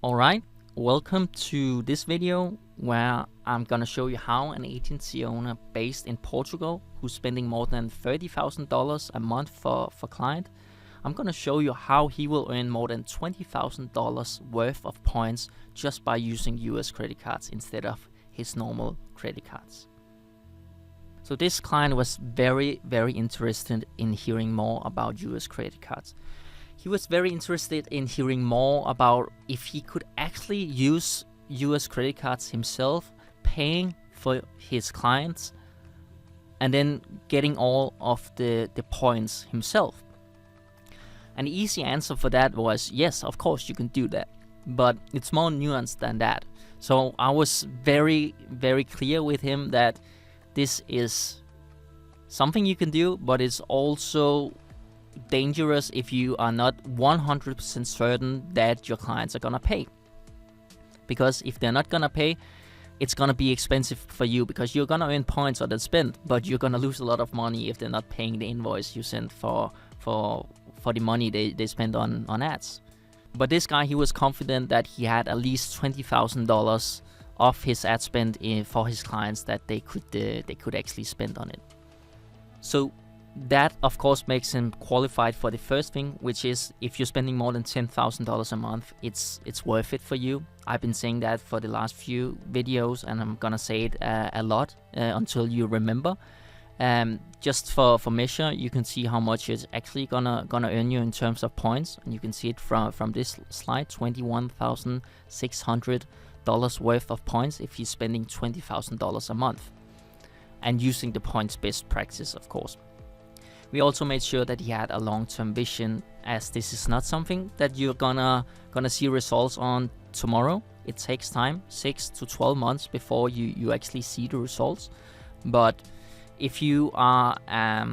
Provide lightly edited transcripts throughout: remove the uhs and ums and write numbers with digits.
Alright, welcome to this video where I'm gonna show you how an agency owner based in Portugal who's spending more than $30,000 a month for client. I'm gonna show you how he will earn more than $20,000 worth of points just by using US credit cards instead of his normal credit cards. So this client was very interested in hearing more about US credit cards. He was very interested in hearing more about if he could actually use US credit cards himself, paying for his clients, and then getting all of the points himself. An easy answer for that was yes, of course you can do that, but it's more nuanced than that. So I was very clear with him that this is something you can do, but it's also dangerous if you are not 100% certain that your clients are gonna pay. Because if they're not gonna pay, it's gonna be expensive for you because you're gonna earn points on that spend, but you're gonna lose a lot of money if they're not paying the invoice you sent for the money they spend on ads. But this guy, he was confident that he had at least $20,000 of his ad spend for his clients that they could actually spend on it. So that of course makes him qualified for the first thing, which is if you're spending more than $10,000 a month, it's worth it for you. I've been saying that for the last few videos, and I'm gonna say it a lot until you remember. Just for measure, you can see how much it's actually gonna earn you in terms of points, and you can see it from this slide: $21,600 worth of points if he's spending $20,000 a month, and using the points-based practice, of course. We also made sure that he had a long-term vision, as this is not something that you're gonna see results on tomorrow. It takes time, 6 to 12 months before you actually see the results. But if you are a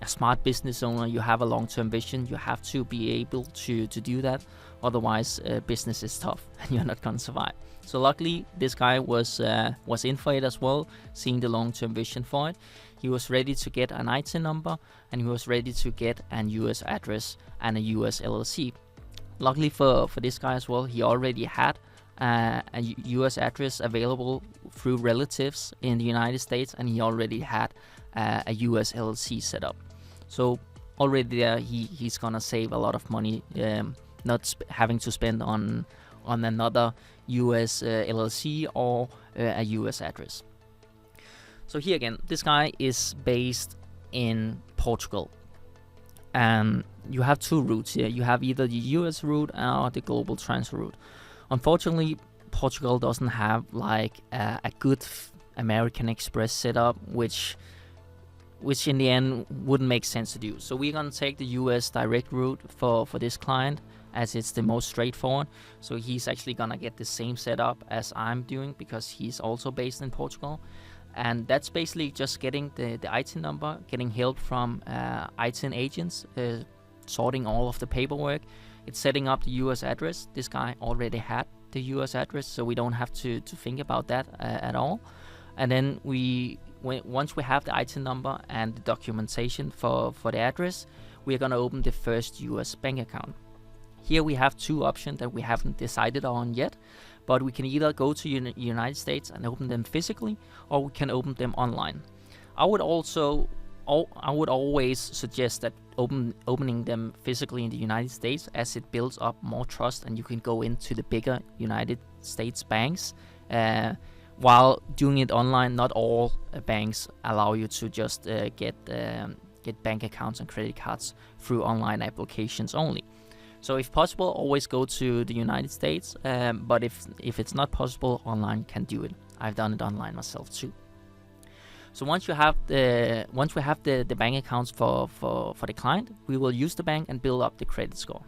smart business owner, you have a long-term vision, you have to be able to do that. Otherwise, business is tough and you're not gonna survive. So luckily, this guy was in for it as well, seeing the long-term vision for it. He was ready to get an ITIN number, and he was ready to get an US address and a US LLC. Luckily for this guy as well, he already had a US address available through relatives in the United States, and he already had a US LLC set up. So already there, he's gonna save a lot of money, not having to spend on another US LLC or a US address. So here again, this guy is based in Portugal, and you have two routes here. You have either the US route or the global transfer route. Unfortunately, Portugal doesn't have like a good American Express setup, which in the end wouldn't make sense to do. So we're gonna take the US direct route for this client, as it's the most straightforward. So he's actually gonna get the same setup as I'm doing because he's also based in Portugal. And that's basically just getting the ITIN number, getting help from ITIN agents, sorting all of the paperwork. It's setting up the US address. This guy already had the US address, so we don't have to think about that at all. And then once we have the ITIN number and the documentation for the address, we're gonna open the first US bank account. Here we have two options that we haven't decided on yet, but we can either go to United States and open them physically, or we can open them online. I would always suggest that opening them physically in the United States, as it builds up more trust and you can go into the bigger United States banks. While doing it online, not all banks allow you to just get bank accounts and credit cards through online applications only. So if possible, always go to the United States, but if it's not possible, online can do it. I've done it online myself too. So once we have the bank accounts for the client, we will use the bank and build up the credit score.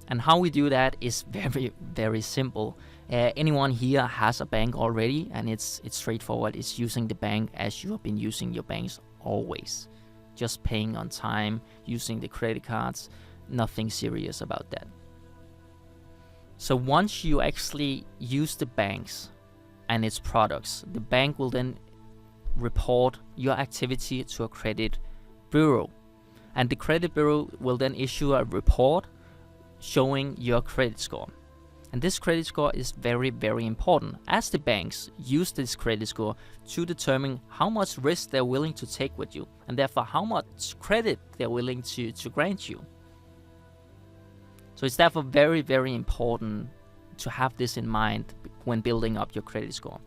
And how we do that is very simple. Anyone here has a bank already, and it's straightforward. It's using the bank as you have been using your banks always. Just paying on time, using the credit cards. Nothing serious about that. So once you actually use the banks and its products, the bank will then report your activity to a credit bureau, and the credit bureau will then issue a report showing your credit score. And this credit score is very, very important, as the banks use this credit score to determine how much risk they're willing to take with you, and therefore how much credit they're willing to grant you. So it's therefore very, very important to have this in mind when building up your credit score.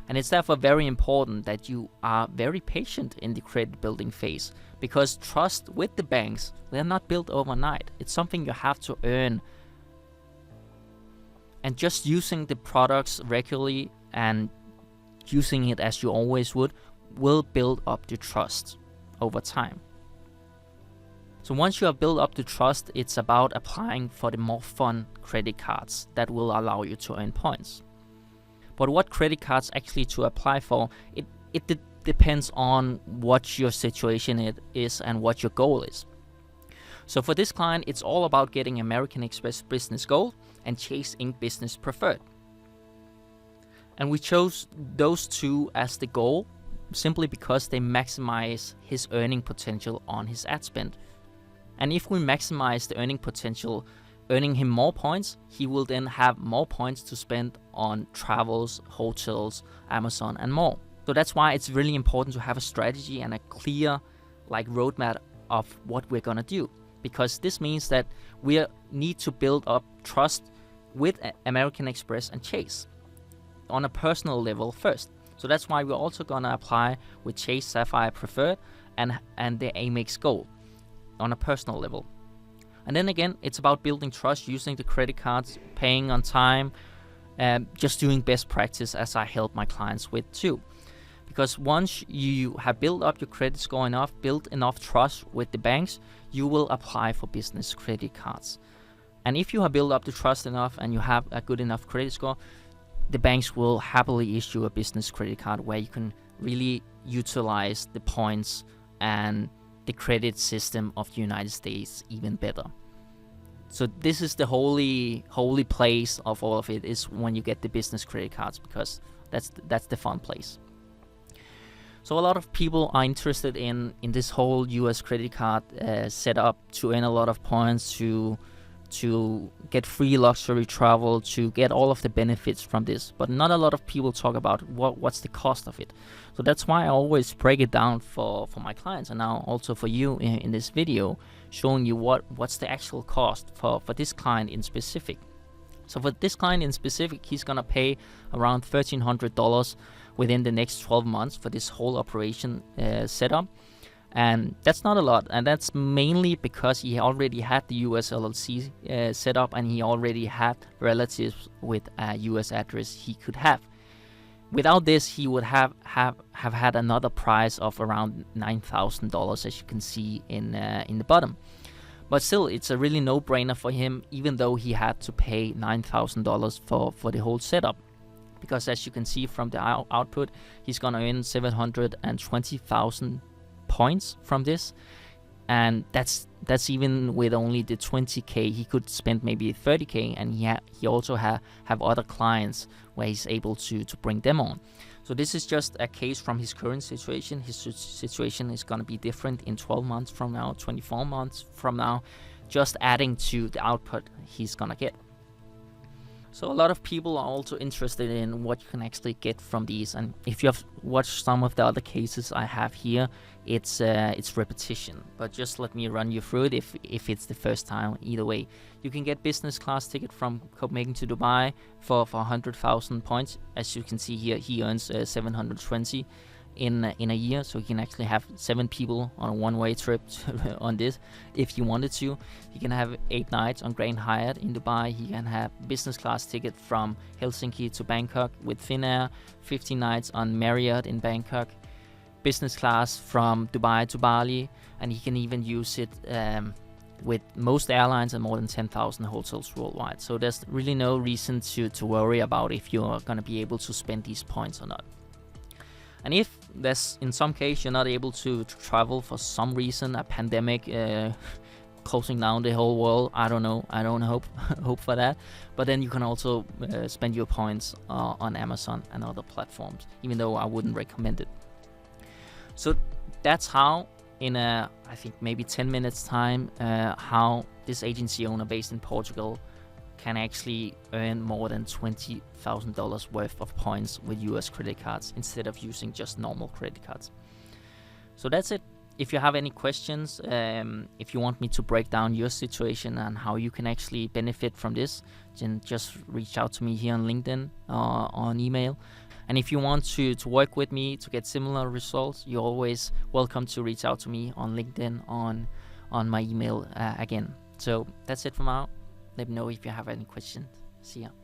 And it's therefore very important that you are very patient in the credit building phase, because trust with the banks, they're not built overnight. It's something you have to earn. And just using the products regularly and using it as you always would will build up the trust over time. So once you have built up the trust, it's about applying for the more fun credit cards that will allow you to earn points. But what credit cards actually to apply for, it depends on what your situation is and what your goal is. So for this client, it's all about getting American Express Business Gold and Chase Ink Business Preferred. And we chose those two as the goal simply because they maximize his earning potential on his ad spend. And if we maximize the earning potential, earning him more points, he will then have more points to spend on travels, hotels, Amazon, and more. So that's why it's really important to have a strategy and a clear roadmap of what we're gonna do, because this means that we need to build up trust with American Express and Chase on a personal level first. So that's why we're also gonna apply with Chase Sapphire Preferred and the Amex Gold on a personal level. And then again, it's about building trust using the credit cards, paying on time, just doing best practice as I help my clients with too. Because once you have built up your credit score enough, built enough trust with the banks, you will apply for business credit cards. And if you have built up the trust enough and you have a good enough credit score, the banks will happily issue a business credit card where you can really utilize the points and the credit system of the United States even better. So this is the holy place of all of it, is when you get the business credit cards, because that's the fun place. So a lot of people are interested in this whole US credit card setup to earn a lot of points, to get free luxury travel, to get all of the benefits from this. But not a lot of people talk about what's the cost of it. So that's why I always break it down for my clients, and now also for you in this video, showing you what's the actual cost for this client in specific. So for this client in specific, he's gonna pay around $1,300 within the next 12 months for this whole operation setup. And that's not a lot, and that's mainly because he already had the US LLC set up, and he already had relatives with a US address he could have. Without this, he would have had another price of around $9,000, as you can see in the bottom. But still, it's a really no-brainer for him, even though he had to pay $9,000 for the whole setup. Because as you can see from the output, he's gonna earn 720,000 points from this, and that's even with only the 20k. He could spend maybe 30k, and he also have other clients where he's able to bring them on. So this is just a case from his current situation. His situation is going to be different in 12 months from now, 24 months from now, just adding to the output he's gonna get. So a lot of people are also interested in what you can actually get from these, and if you have watched some of the other cases I have here, it's repetition. But just let me run you through it if it's the first time. Either way, you can get business class ticket from Copenhagen to Dubai for 100,000 points. As you can see here, he earns 720 in a year, so he can actually have 7 people on a one-way trip on this if you wanted to. He can have 8 nights on Grand Hyatt in Dubai. He can have business class ticket from Helsinki to Bangkok with Finnair, 50 nights on Marriott in Bangkok, business class from Dubai to Bali, and he can even use it with most airlines and more than 10,000 hotels worldwide. So there's really no reason to worry about if you're going to be able to spend these points or not. And if there's, in some case, you're not able to travel for some reason, a pandemic closing down the whole world, I don't know, I don't hope for that, but then you can also spend your points on Amazon and other platforms, even though I wouldn't recommend it. So that's how, in I think maybe 10 minutes time, how this agency owner based in Portugal can actually earn more than $20,000 worth of points with US credit cards instead of using just normal credit cards. So that's it. If you have any questions, if you want me to break down your situation and how you can actually benefit from this, then just reach out to me here on LinkedIn or on email. And if you want to work with me to get similar results, you're always welcome to reach out to me on LinkedIn on my email again. So that's it for now. Let me know if you have any questions. See ya.